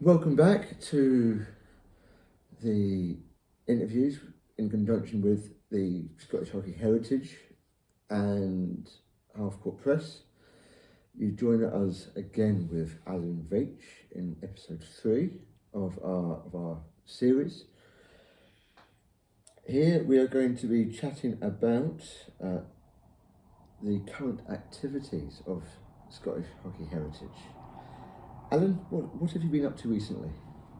Welcome back to the interviews in conjunction with the Scottish Hockey Heritage and Half Court Press. You join us again with Alan Veitch in episode 3 of our series. Here we are going to be chatting about the current activities of Scottish Hockey Heritage. Alan, what have you been up to recently?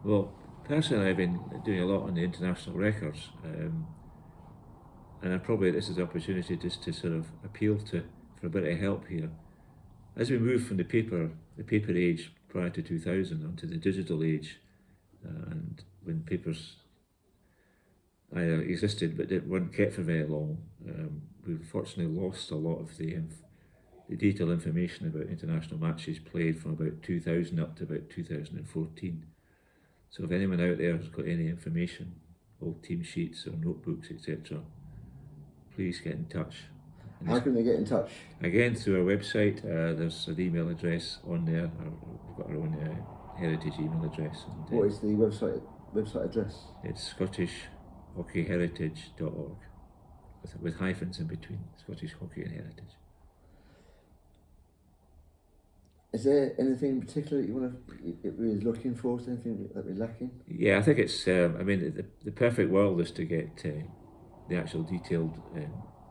Well, personally, I've been doing a lot on the international records, and probably this is the opportunity just to sort of appeal for a bit of help here. As we move from the paper age prior to 2000 onto the digital age, and when papers either existed but they weren't kept for very long, we've unfortunately lost a lot of the detailed information about international matches played from about 2000 up to about 2014. So if anyone out there has got any information, old team sheets or notebooks, etc., please get in touch. How can they get in touch? Again, through our website, there's an email address on there. We've got our own heritage email address. And, what is the website address? It's scottishhockeyheritage.org with hyphens in between, Scottish Hockey and Heritage. Is there anything in particular that you want to really looking for? Is there anything that we're lacking? Yeah, I think it's. The perfect world is to get the actual detailed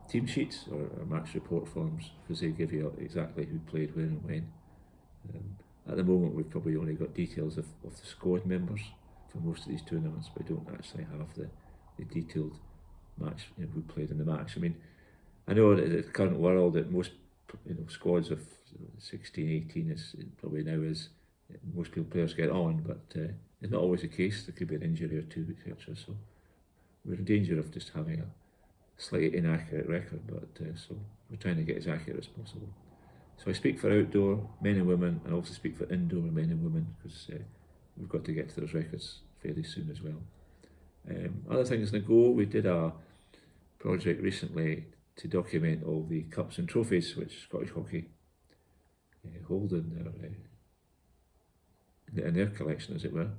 team sheets or match report forms, because they give you exactly who played when and when. At the moment, we've probably only got details of the squad members for most of these tournaments, but we don't actually have the detailed match, who played in the match. I mean, I know that in the current world that most squads of 16, 18 is probably now is most players get on, but it's not always the case. There could be an injury or two, etc. So we're in danger of just having a slightly inaccurate record, but so we're trying to get as accurate as possible. So I speak for outdoor men and women, and also speak for indoor men and women, because we've got to get to those records fairly soon as well. Other things in the go, we did a project recently to document all the cups and trophies which Scottish Hockey hold in their collection, as it were.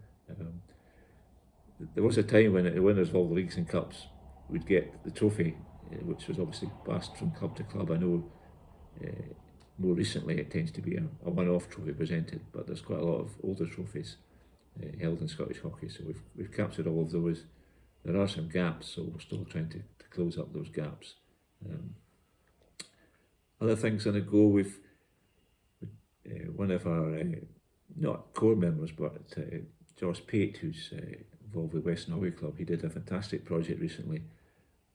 There was a time when the winners of all the leagues and cups would get the trophy, which was obviously passed from club to club. I know more recently it tends to be a one-off trophy presented, but there's quite a lot of older trophies held in Scottish Hockey, so we've captured all of those. There are some gaps, so we're still trying to close up those gaps. Other things on the go, we've one of our not core members, but Josh Pate, who's involved with Western Hockey Club, he did a fantastic project recently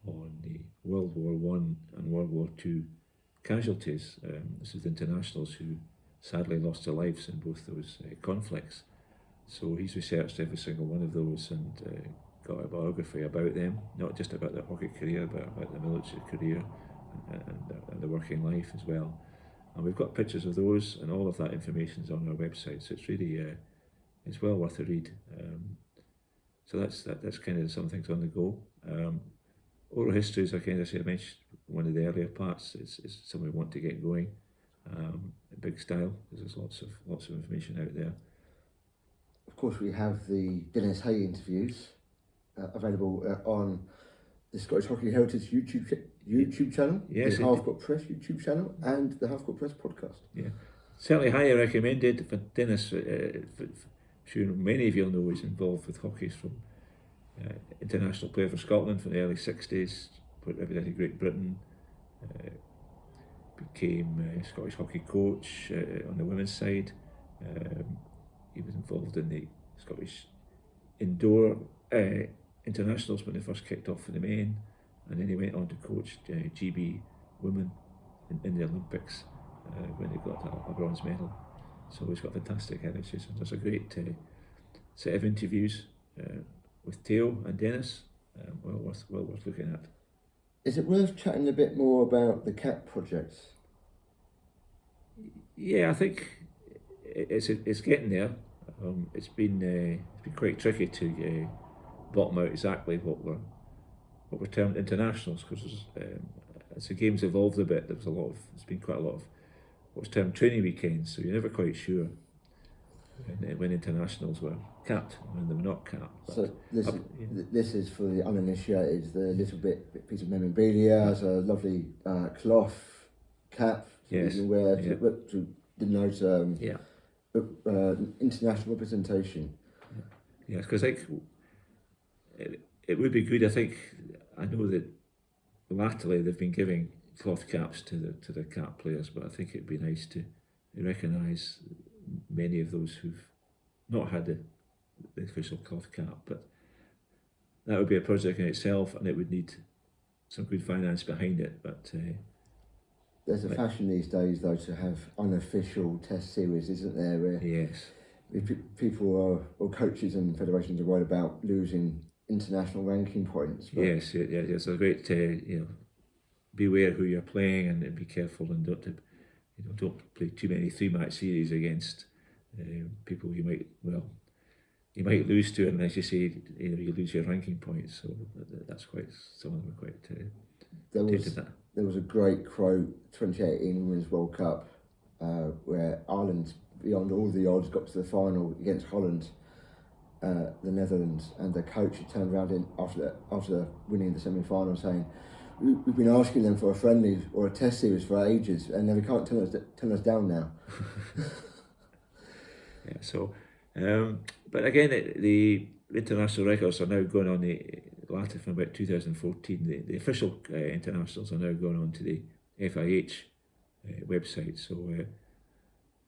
on the World War One and World War Two casualties. This is internationals who sadly lost their lives in both those conflicts. So he's researched every single one of those and got a biography about them, not just about their hockey career, but about their military career and their working life as well. And we've got pictures of those, and all of that information is on our website. So it's really it's well worth a read. So that's kind of some things on the go. Oral histories, again, as I mentioned, one of the earlier parts, is something we want to get going in big style, because there's lots of information out there. Of course, we have the Dennis Hay interviews available on the Scottish Hockey Heritage YouTube channel, yes, the Half Court Press YouTube channel, and the Half Court Press podcast. Yeah, certainly highly recommended. For Dennis, sure many of you'll know, is involved with hockey from international player for Scotland from the early 60s, represented Great Britain, became Scottish hockey coach on the women's side. He was involved in the Scottish indoor internationals when they first kicked off for the men, and then he went on to coach GB women in the Olympics when they got a bronze medal. So he's got fantastic heritage, and there's a great set of interviews with Theo and Dennis, well worth looking at. Is it worth chatting a bit more about the CAP project? Yeah, I think it's getting there. It's been quite tricky to bottom out exactly what were termed internationals, because as the game's evolved a bit, there's been quite a lot of what's termed training weekends, so you're never quite sure when internationals were capped, when they were not capped. But So this up- is, yeah. this is for the uninitiated. The little piece of memorabilia has a lovely cloth cap that Yes, you can wear yeah. to denote Yeah. international representation. Yes, because I think it would be good. I know that latterly they've been giving cloth caps to the cap players, but I think it'd be nice to recognise many of those who've not had the official cloth cap. But that would be a project in itself, and it would need some good finance behind it. But There's a Right. fashion these days, though, to have unofficial test series, isn't there? Where yes, people or coaches and federations are worried about losing international ranking points. But yes, it's a great beware who you're playing and be careful and don't play too many 3-match series against people you might lose to, and as you say, you lose your ranking points. So that's quite, some of them are quite there tempted was that. there was a great quote, 2018 Women's World Cup, where Ireland, beyond all the odds, got to the final against Holland, the Netherlands, and the coach had turned around after winning the semi-final saying, "We've been asking them for a friendly or a test series for ages, and they can't turn us down now." Yeah. So, but again, the international records are now going on the latter from about 2014. The official internationals are now going on to the FIH website. So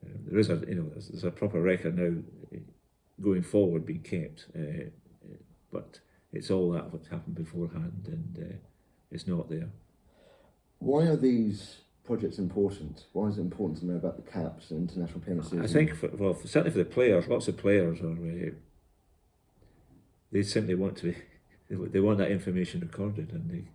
there is there's a proper record now going forward being kept, but it's all that what happened beforehand, and it's not there. Why are these projects important? Why is it important to know about the caps and international appearances? I think, certainly for the players, lots of players are. They simply want to. They want that information recorded, and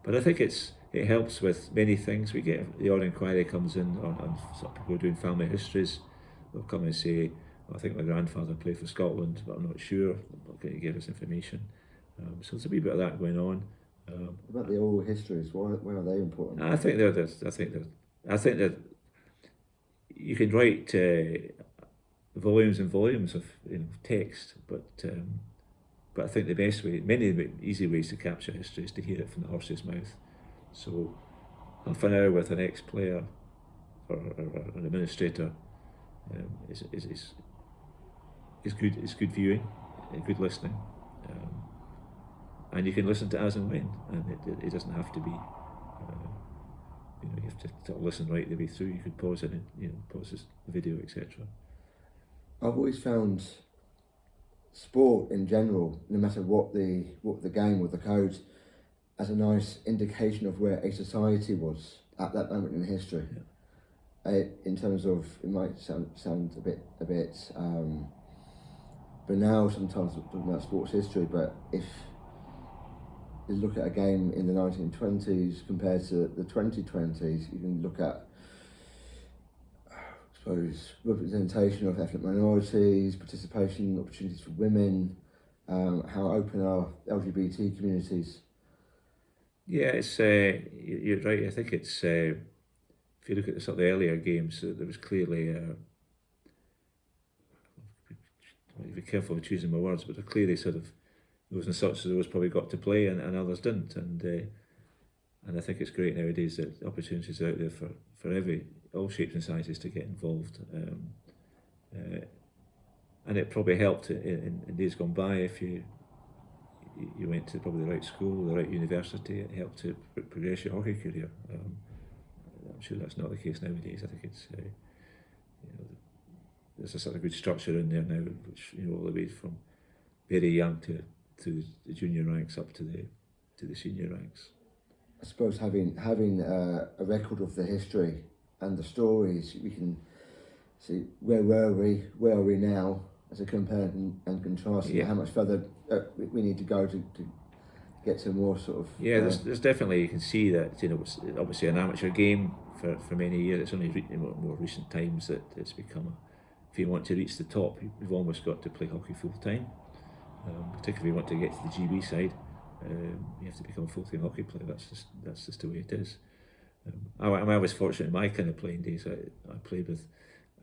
but I think it helps with many things. We get the odd inquiry comes in on sort of people who are doing family histories. They'll come and say, "I think my grandfather played for Scotland, but I'm not sure. Can you give us information?" So there's a wee bit of that going on. About the oral histories, why are they important? I think that you can write volumes and volumes of text, but I think the best way, many of the easy ways to capture history is to hear it from the horse's mouth. So half an hour with an ex-player or an administrator is good. It's good viewing, good listening. And you can listen to as and when, and it doesn't have to be, you have to sort of listen right the way through. You could pause it and pause the video, etc. I've always found sport in general, no matter what the game or the code, as a nice indication of where a society was at that moment in history. Yeah. In terms of, it might sound a bit banal sometimes talking about sports history, but if you look at a game in the 1920s compared to the 2020s, you can look at, I suppose, representation of ethnic minorities, participation opportunities for women, how open are LGBT communities. Yeah, it's you're right. I think it's if you look at the sort of the earlier games, there was clearly. Be careful with choosing my words, but clearly sort of those and such those probably got to play and others didn't, and I think it's great nowadays that opportunities are out there for all shapes and sizes to get involved, and it probably helped in days gone by if you went to probably the right school, the right university. It helped to progress your hockey career. I'm sure that's not the case nowadays. I think it's there's a sort of good structure in there now, which all the way from very young to the junior ranks up to the senior ranks. I suppose having a record of the history and the stories, we can see where were we are we now, as a compare and contrast, and how much further we need to go to get to more sort of. There's definitely, you can see that it's obviously an amateur game for many years. It's only in more recent times that it's become if you want to reach the top, you've almost got to play hockey full time. Particularly if you want to get to the GB side, you have to become a full-time hockey player. That's just the way it is. I was fortunate in my kind of playing days. I played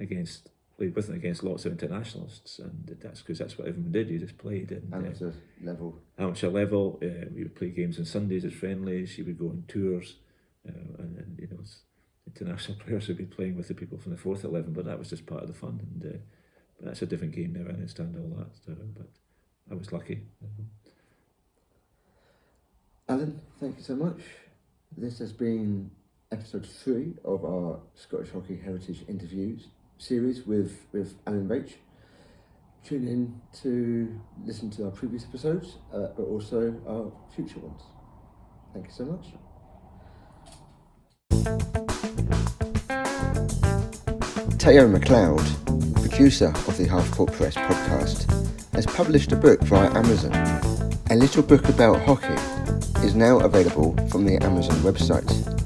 against played with and against lots of internationalists, and that's because that's what everyone did. You just played and Amateur level. amateur level. We would play games on Sundays as friendlies. You would go on tours, and you know, international players would be playing with the people from the 4th 11. But that was just part of the fun, and but that's a different game now. I understand all that stuff, but I was lucky. Alan, thank you so much. This has been episode 3 of our Scottish Hockey Heritage interviews series with Alan Veitch. Tune in to listen to our previous episodes, but also our future ones. Thank you so much. Teo McLeod, producer of the Half Court Press podcast, has published a book via Amazon. A Little Book About Hockey is now available from the Amazon website.